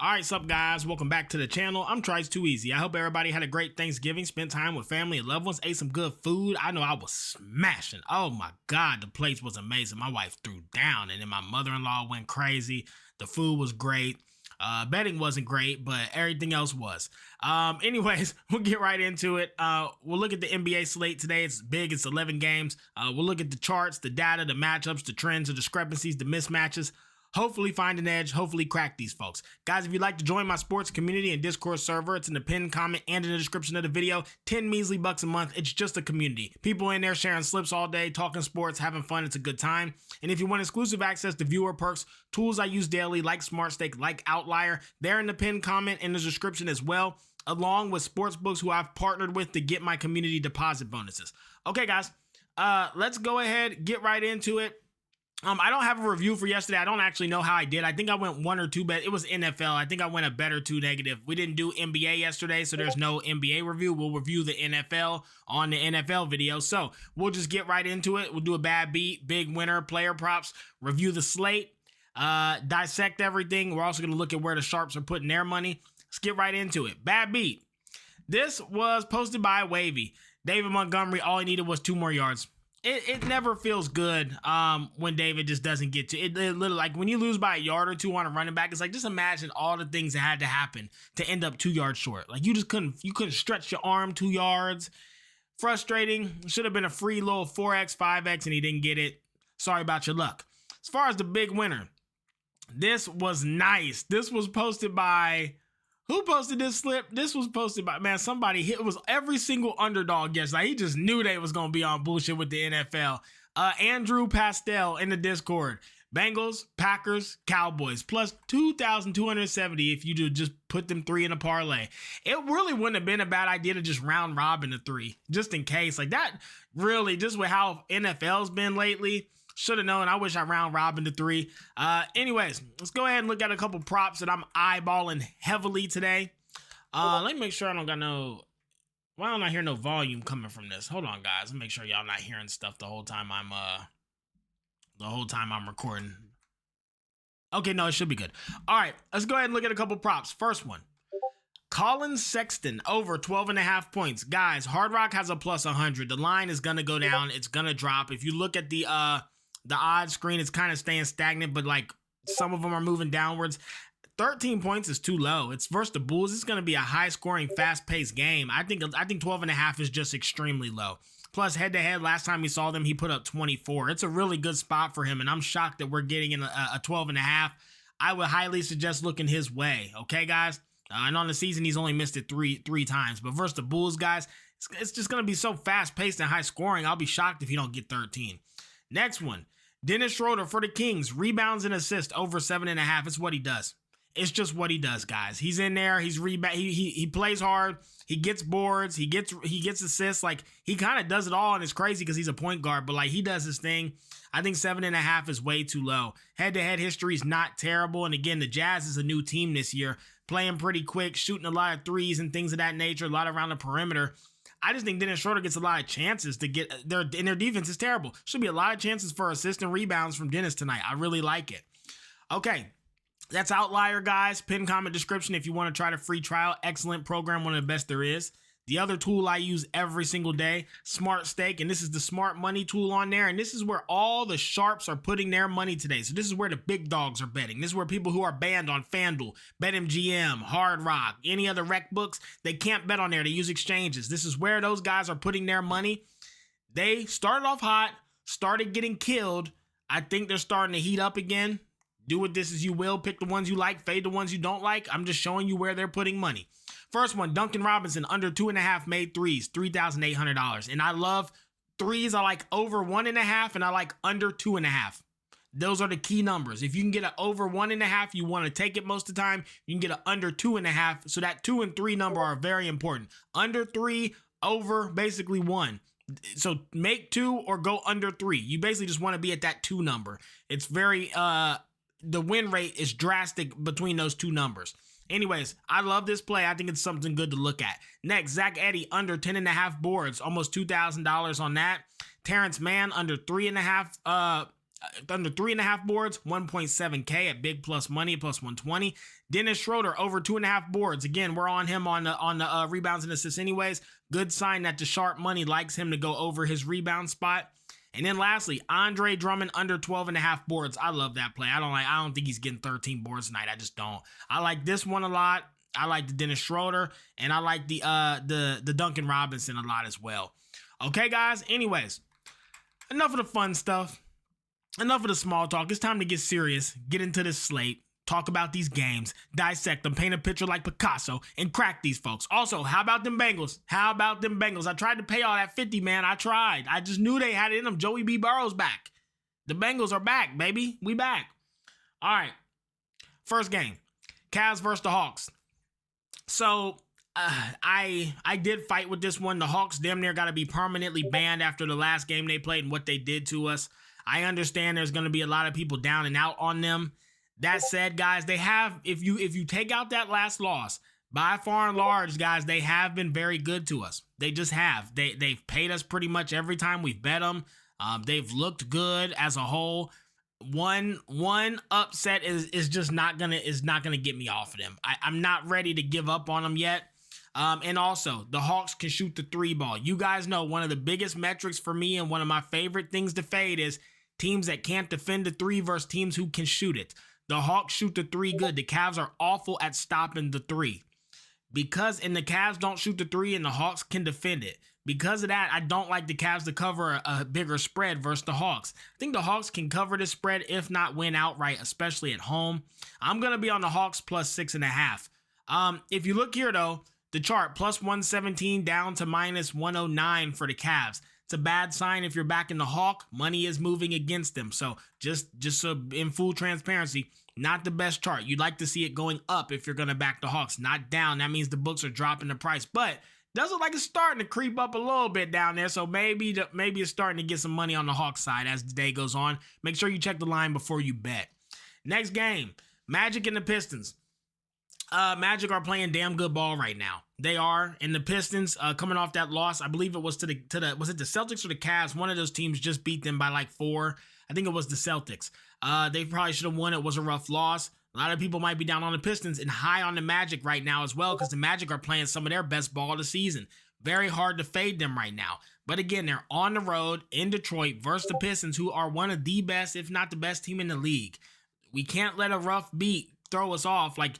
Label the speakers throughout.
Speaker 1: Alright, sup guys, welcome back to the channel. I'm Trice Too Easy. I hope everybody had a great Thanksgiving, spent time with family and loved ones, ate some good food. I know I was smashing. Oh my god, the place was amazing. My wife threw down and then my mother-in-law went crazy. The food was great. Betting wasn't great, but everything else was. Anyways, we'll get right into it. We'll look at the NBA slate today. It's big, it's 11 games. We'll look at the charts, the data, the matchups, the trends, the discrepancies, the mismatches. Hopefully find an edge, hopefully crack these folks. Guys, if you'd like to join my sports community and Discord server, it's in the pinned comment and in the description of the video. 10 measly bucks a month. It's just a community. People in there sharing slips all day, talking sports, having fun. It's a good time. And if you want exclusive access to viewer perks, tools I use daily like SmartStake, like Outlier, they're in the pinned comment in the description as well, along with sportsbooks who I've partnered with to get my community deposit bonuses. Okay, guys, let's go ahead, get right into it. I don't have a review for yesterday. I don't actually know how I did. I think I went one or two bet. It was NFL. I think I went a bet or two negative. We didn't do NBA yesterday, so there's no NBA review. We'll review the NFL on the NFL video. So we'll just get right into it. We'll do a bad beat, big winner, player props, review the slate, dissect everything. We're also going to look at where the sharps are putting their money. Let's get right into it. Bad beat. This was posted by Wavy. David Montgomery, all he needed was 2 more yards. It never feels good when David just doesn't get to it. Literally, like when you lose by a yard or two on a running back, it's like just imagine all the things that had to happen to end up 2 yards short. Like you couldn't stretch your arm 2 yards. Frustrating. Should have been a free little 4x, 5x, and he didn't get it. Sorry about your luck. As far as the big winner, this was nice. This was posted by. Who posted this slip? This was posted by, man, somebody hit. It was every single underdog guest. Like, he just knew they was going to be on bullshit with the NFL. Andrew Pastel in the Discord. Bengals, Packers, Cowboys, plus 2,270 if you just put them 3 in a parlay. It really wouldn't have been a bad idea to just round robin the 3, just in case. Like, that really, just with how NFL's been lately, should have known. I wish I round robin to 3. Anyways, let's go ahead and look at a couple props that I'm eyeballing heavily today. Let me make sure I don't got no. Why don't I hear no volume coming from this? Hold on, guys. Let me make sure y'all not hearing stuff the whole time I'm recording. Okay, no, it should be good. All right, let's go ahead and look at a couple props. First one. Colin Sexton over 12.5 points. Guys, Hard Rock has a plus 100. The line is going to go down. It's going to drop. If you look at the odds screen, it's kind of staying stagnant, but like some of them are moving downwards. 13 points is too low. It's versus the Bulls. It's going to be a high-scoring, fast-paced game. I think 12.5 is just extremely low. Plus, head-to-head, last time we saw them, he put up 24. It's a really good spot for him, and I'm shocked that we're getting in a 12.5. I would highly suggest looking his way. Okay, guys? And on the season, he's only missed it three times. But versus the Bulls, guys, it's just going to be so fast-paced and high-scoring. I'll be shocked if you don't get 13. Next one. Dennis Schroeder for the Kings. Rebounds and assists over 7.5. It's what he does. It's just what he does, guys. He's in there. He plays hard. He gets boards. He gets assists. Like, he kind of does it all, and it's crazy because he's a point guard. But, like, he does his thing. I think 7.5 is way too low. Head-to-head history is not terrible. And, again, the Jazz is a new team this year. Playing pretty quick, shooting a lot of threes and things of that nature, a lot around the perimeter. I just think Dennis Schroeder gets a lot of chances to get their defense is terrible. Should be a lot of chances for assist and rebounds from Dennis tonight. I really like it. Okay, that's Outlier, guys. Pin comment description if you want to try the free trial. Excellent program, one of the best there is. The other tool I use every single day, SmartStake, and this is the smart money tool on there, and this is where all the sharps are putting their money today. So this is where the big dogs are betting. This is where people who are banned on FanDuel, BetMGM, Hard Rock, any other rec books, they can't bet on there. They use exchanges. This is where those guys are putting their money. They started off hot, started getting killed. I think they're starting to heat up again. Do with this as you will. Pick the ones you like, fade the ones you don't like. I'm just showing you where they're putting money. First one, Duncan Robinson, under 2.5 made threes, $3,800. And I love threes. I like over 1.5, and I like under 2.5. Those are the key numbers. If you can get an over 1.5, you want to take it most of the time. You can get an under 2.5. So that 2 and 3 number are very important. Under 3, over basically 1. So make 2 or go under 3. You basically just want to be at that 2 number. It's very, the win rate is drastic between those 2 numbers. Anyways, I love this play. I think it's something good to look at. Next, Zach Edey under 10.5 boards, almost $2,000 on that. Terrence Mann under 3.5 under 3.5 boards, 1.7K at big plus money, plus 120. Dennis Schroeder over 2.5 boards. Again, we're on him on the rebounds and assists anyways. Good sign that the sharp money likes him to go over his rebound spot. And then lastly, Andre Drummond under 12.5 boards. I love that play. I don't think he's getting 13 boards tonight. I just don't. I like this one a lot. I like the Dennis Schroeder, and I like the Duncan Robinson a lot as well. Okay, guys. Anyways, enough of the fun stuff. Enough of the small talk. It's time to get serious. Get into this slate. Talk about these games. Dissect them. Paint a picture like Picasso and crack these folks. Also, how about them Bengals? How about them Bengals? I tried to pay all that 50, man. I tried. I just knew they had it in them. Joey B. Burrow's back. The Bengals are back, baby. We back. All right. First game. Cavs versus the Hawks. So I did fight with this one. The Hawks damn near got to be permanently banned after the last game they played and what they did to us. I understand there's going to be a lot of people down and out on them. That said, guys, they have, if you take out that last loss, by far and large, guys, they have been very good to us. They just have. They've paid us pretty much every time we've bet them. They've looked good as a whole. One upset is just not gonna get me off of them. I'm not ready to give up on them yet. And also, the Hawks can shoot the three ball. You guys know one of the biggest metrics for me and one of my favorite things to fade is teams that can't defend the three versus teams who can shoot it. The Hawks shoot the three good. The Cavs are awful at stopping the three. The Cavs don't shoot the three and the Hawks can defend it. Because of that, I don't like the Cavs to cover a bigger spread versus the Hawks. I think the Hawks can cover the spread, if not win outright, especially at home. I'm going to be on the Hawks plus 6.5. If you look here, though, the chart, plus 117 down to minus 109 for the Cavs. It's a bad sign if you're backing the Hawk. Money is moving against them. So just so in full transparency, not the best chart. You'd like to see it going up if you're going to back the Hawks, not down. That means the books are dropping the price. But does look like it's starting to creep up a little bit down there. So maybe it's starting to get some money on the Hawks side as the day goes on. Make sure you check the line before you bet. Next game, Magic and the Pistons. Magic are playing damn good ball right now. They are, and the Pistons coming off that loss. I believe it was was it the Celtics or the Cavs? One of those teams just beat them by like 4. I think it was the Celtics. They probably should have won. It was a rough loss. A lot of people might be down on the Pistons and high on the Magic right now as well because the Magic are playing some of their best ball of the season. Very hard to fade them right now. But again, they're on the road in Detroit versus the Pistons, who are one of the best, if not the best team in the league. We can't let a rough beat throw us off. Like,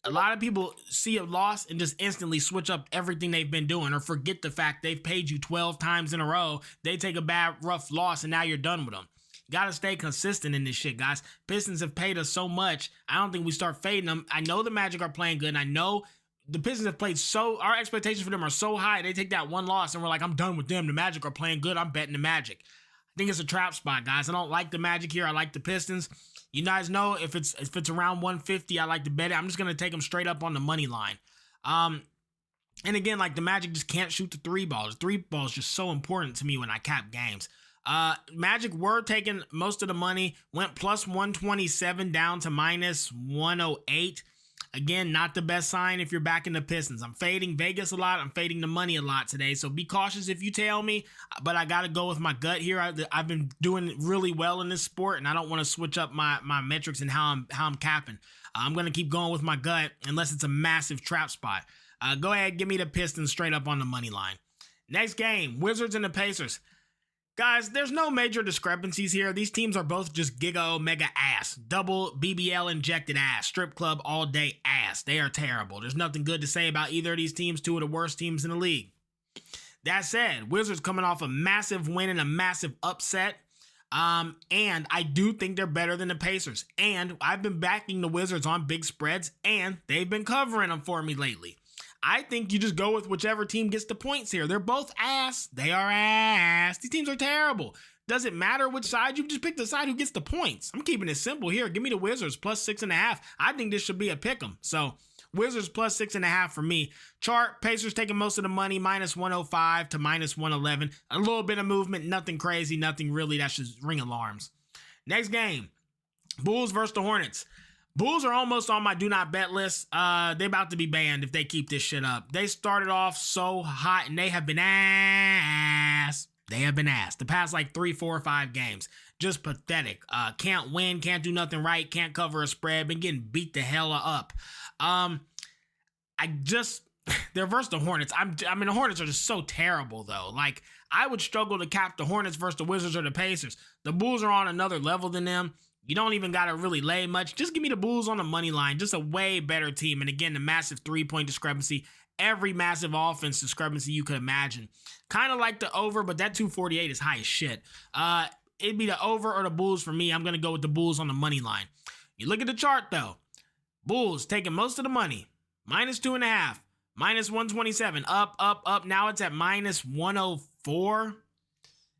Speaker 1: a lot of people see a loss and just instantly switch up everything they've been doing or forget the fact they've paid you 12 times in a row. They take a bad, rough loss, and now you're done with them. Got to stay consistent in this shit, guys. Pistons have paid us so much, I don't think we start fading them. I know the Magic are playing good, and I know the Pistons have played our expectations for them are so high. They take that one loss, and we're like, I'm done with them. The Magic are playing good. I'm betting the Magic. I think it's a trap spot, guys. I don't like the Magic here. I like the Pistons. You guys know if it's around 150, I like to bet it. I'm just going to take them straight up on the money line. And again, like the Magic just can't shoot the three ball. The three ball is just so important to me when I cap games. Magic were taking most of the money, went plus 127 down to minus 108. Again, not the best sign if you're backing the Pistons. I'm fading Vegas a lot. I'm fading the money a lot today. So be cautious if you tail me, but I got to go with my gut here. I've been doing really well in this sport, and I don't want to switch up my metrics and how I'm capping. I'm going to keep going with my gut unless it's a massive trap spot. Go ahead, give me the Pistons straight up on the money line. Next game, Wizards and the Pacers. Guys, there's no major discrepancies here. These teams are both just giga omega ass. Double BBL injected ass. Strip club all day ass. They are terrible. There's nothing good to say about either of these teams. Two of the worst teams in the league. That said, Wizards coming off a massive win and a massive upset. And I do think they're better than the Pacers. And I've been backing the Wizards on big spreads, and they've been covering them for me lately. I think you just go with whichever team gets the points here. They're both ass. They are ass. These teams are terrible. Doesn't matter which side. You just pick the side who gets the points. I'm keeping it simple here. Give me the Wizards plus 6.5. I think this should be a pick 'em. So Wizards plus 6.5 for me. Chart, Pacers taking most of the money, minus 105 to minus 111. A little bit of movement, nothing crazy, nothing really that should ring alarms. Next game, Bulls versus the Hornets. Bulls are almost on my do not bet list. They're about to be banned if they keep this shit up. They started off so hot and they have been ass. They have been ass the past like 3, 4, 5 games. Just pathetic. Can't win, can't do nothing right, can't cover a spread, been getting beat the hell up. They're versus the Hornets. The Hornets are just so terrible, though. Like, I would struggle to cap the Hornets versus the Wizards or the Pacers. The Bulls are on another level than them. You don't even got to really lay much. Just give me the Bulls on the money line. Just a way better team. And again, the massive three-point discrepancy. Every massive offense discrepancy you could imagine. Kind of like the over, but that 248 is high as shit. It'd be the over or the Bulls for me. I'm going to go with the Bulls on the money line. You look at the chart, though. Bulls taking most of the money. -2.5. -127. Up. Now it's at -104.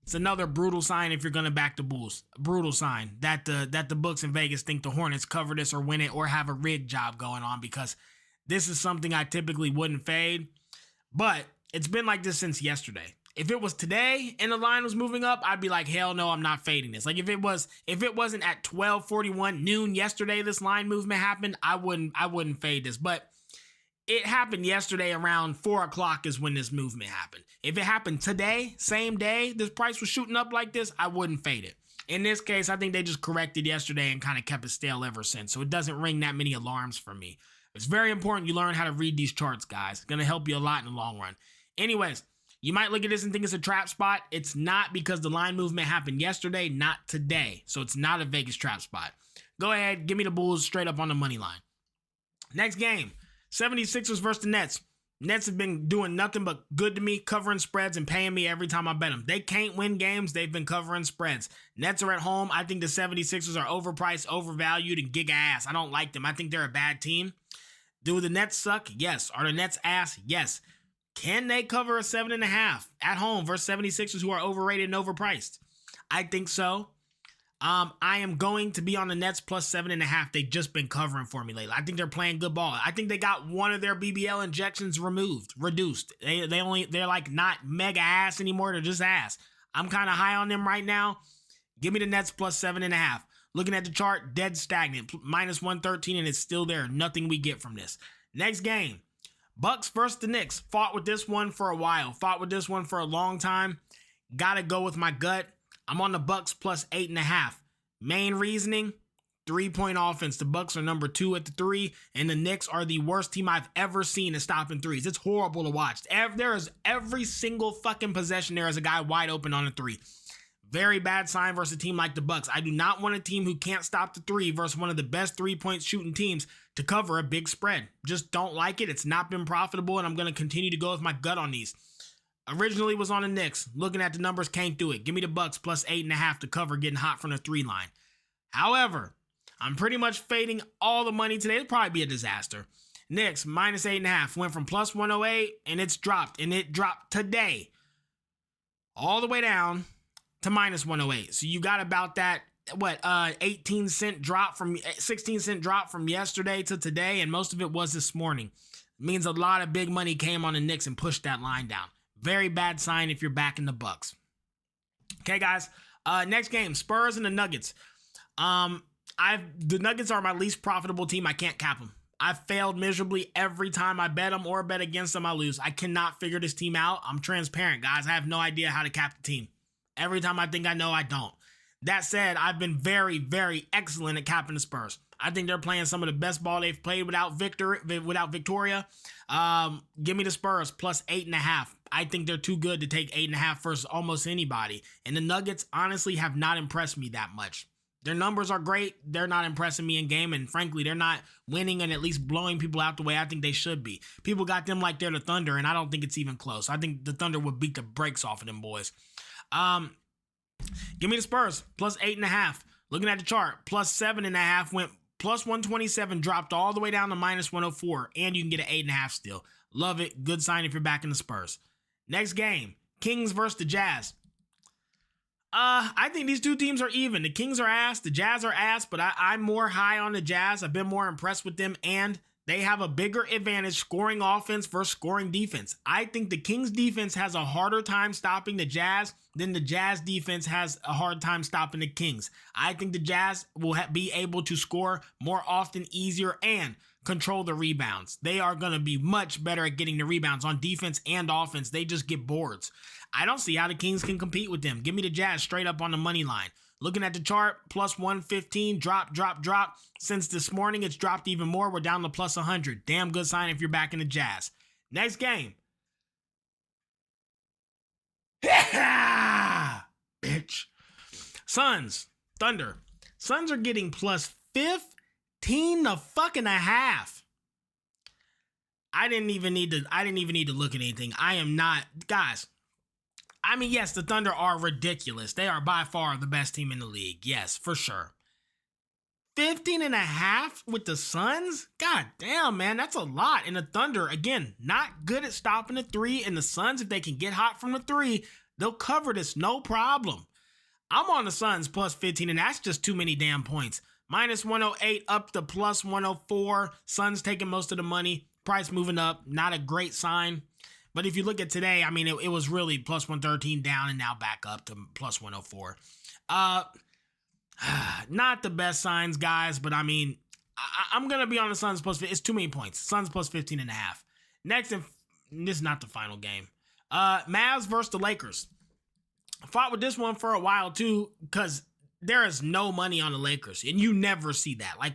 Speaker 1: It's another brutal sign if you're going to back the Bulls. Brutal sign that the books in Vegas think the Hornets cover this or win it or have a rig job going on, because this is something I typically wouldn't fade. But it's been like this since yesterday. If it was today and the line was moving up, I'd be like, hell no, I'm not fading this. Like if it wasn't at 12:41 noon yesterday, this line movement happened, I wouldn't fade this. But it happened yesterday around 4 o'clock is when this movement happened. If it happened today, same day, this price was shooting up like this, I wouldn't fade it. In this case, I think they just corrected yesterday and kind of kept it stale ever since. So it doesn't ring that many alarms for me. It's very important you learn how to read these charts, guys. It's going to help you a lot in the long run. Anyways, you might look at this and think it's a trap spot. It's not, because the line movement happened yesterday, not today. So it's not a Vegas trap spot. Go ahead, give me the Bulls straight up on the money line. Next game. 76ers versus the Nets. Nets have been doing nothing but good to me, covering spreads and paying me every time I bet them. They can't win games. They've been covering spreads. Nets are at home. I think the 76ers are overpriced, overvalued, and giga ass. I don't like them. I think they're a bad team. Do the Nets suck? Yes. Are the Nets ass? Yes. Can they cover a 7.5 at home versus 76ers who are overrated and overpriced? I think so. I am going to be on the Nets plus 7.5. They've just been covering for me lately. I think they're playing good ball. I think they got one of their BBL injections reduced. They're like not mega ass anymore. They're just ass. I'm kind of high on them right now. Give me the Nets plus 7.5. Looking at the chart, dead stagnant, -113, and it's still there. Nothing we get from this. Next game, Bucks versus the Knicks. Fought with this one for a while. Fought with this one for a long time. Gotta go with my gut. I'm on the Bucks plus 8.5. Main reasoning, 3-point offense. The Bucks are number 2 at the 3, and the Knicks are the worst team I've ever seen at stopping threes. It's horrible to watch. There is every single fucking possession there is a guy wide open on a 3. Very bad sign versus a team like the Bucks. I do not want a team who can't stop the 3 versus one of the best 3-point shooting teams to cover a big spread. Just don't like it. It's not been profitable, and I'm going to continue to go with my gut on these. Originally was on the Knicks. Looking at the numbers, can't do it. Give me the Bucks plus 8.5 to cover, getting hot from the 3 line. However, I'm pretty much fading all the money today. It'll probably be a disaster. Knicks minus 8.5 went from plus 108 and it's dropped. And it dropped today all the way down to minus 108. So you got about that, 16 cent drop from yesterday to today. And most of it was this morning. It means a lot of big money came on the Knicks and pushed that line down. Very bad sign if you're backing the Bucks. Okay, guys. Next game, Spurs and the Nuggets. The Nuggets are my least profitable team. I can't cap them. I've failed miserably every time I bet them or bet against them. I lose. I cannot figure this team out. I'm transparent, guys. I have no idea how to cap the team. Every time I think I know, I don't. That said, I've been very, very excellent at capping the Spurs. I think they're playing some of the best ball they've played without Victoria. Give me the Spurs plus 8.5. I think they're too good to take 8.5 versus almost anybody. And the Nuggets honestly have not impressed me that much. Their numbers are great. They're not impressing me in game. And frankly, they're not winning and at least blowing people out the way I think they should be. People got them like they're the Thunder, and I don't think it's even close. I think the Thunder would beat the brakes off of them boys. Give me the Spurs plus 8.5. Looking at the chart, plus 7.5 went plus 127, dropped all the way down to minus 104, and you can get an 8.5 still. Love it. Good sign if you're backing the Spurs. Next game, Kings versus the Jazz. I think these two teams are even. The Kings are ass, the Jazz are ass, but I'm more high on the Jazz. I've been more impressed with them, and they have a bigger advantage scoring offense versus scoring defense. I think the Kings defense has a harder time stopping the Jazz than the Jazz defense has a hard time stopping the Kings. I think the Jazz will be able to score more often, easier, and control the rebounds. They are going to be much better at getting the rebounds on defense and offense. They just get boards. I don't see how the Kings can compete with them. Give me the Jazz straight up on the money line. Looking at the chart, plus 115, drop, drop, drop. Since this morning, it's dropped even more. We're down to plus 100. Damn good sign if you're back in the Jazz. Next game. Bitch. Suns, Thunder. Suns are getting plus 15 to fucking a half. I didn't even need to look at anything. I am not, guys. I mean, yes, the Thunder are ridiculous. They are by far the best team in the league. Yes, for sure. 15 and a half with the Suns? God damn, man, that's a lot. And the Thunder, again, not good at stopping the three. And the Suns, if they can get hot from the three, they'll cover this, no problem. I'm on the Suns plus 15, and that's just too many damn points. Minus 108 up to plus 104. Suns taking most of the money. Price moving up. Not a great sign. But if you look at today, I mean, it was really plus 113 down and now back up to plus 104. Not the best signs, guys, but I mean, I'm going to be on the Suns plus 15. It's too many points. Suns plus 15 and a half. Next, and this is not the final game. Mavs versus the Lakers. I fought with this one for a while too, because there is no money on the Lakers, and you never see that. Like,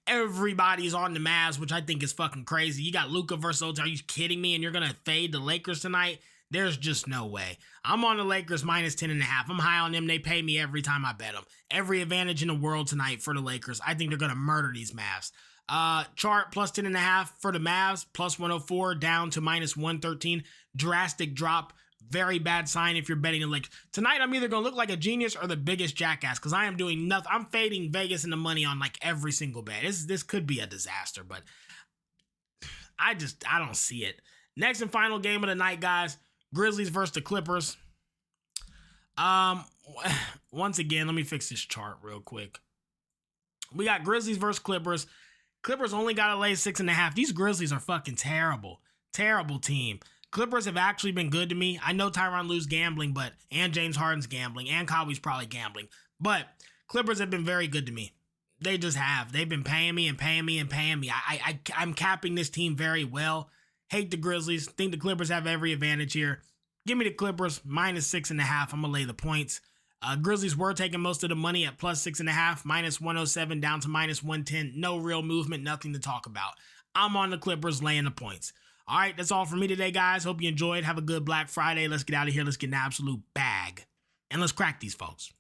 Speaker 1: everybody's on the Mavs, which I think is fucking crazy. You got Luka versus OT. Are you kidding me? And you're going to fade the Lakers tonight? There's just no way. I'm on the Lakers minus 10 and a half. I'm high on them. They pay me every time I bet them. Every advantage in the world tonight for the Lakers. I think they're going to murder these Mavs. Chart plus 10 and a half for the Mavs, plus 104 down to minus 113. Drastic drop. Very bad sign if you're betting the Lakers. Tonight, I'm either going to look like a genius or the biggest jackass because I am doing nothing. I'm fading Vegas and the money on like every single bet. This could be a disaster, but I don't see it. Next and final game of the night, guys. Grizzlies versus the Clippers. Once again, let me fix this chart real quick. We got Grizzlies versus Clippers. Clippers only got to lay 6.5. These Grizzlies are fucking terrible. Terrible team. Clippers have actually been good to me. I know Tyronn Lue's gambling, and James Harden's gambling, and Kawhi's probably gambling. But Clippers have been very good to me. They just have. They've been paying me and paying me and paying me. I'm capping this team very well. Hate the Grizzlies. Think the Clippers have every advantage here. Give me the Clippers minus 6.5. I'm going to lay the points. Grizzlies were taking most of the money at plus 6.5, minus 107 down to minus 110. No real movement, nothing to talk about. I'm on the Clippers laying the points. All right, that's all for me today, guys. Hope you enjoyed. Have a good Black Friday. Let's get out of here. Let's get an absolute bag. And let's crack these folks.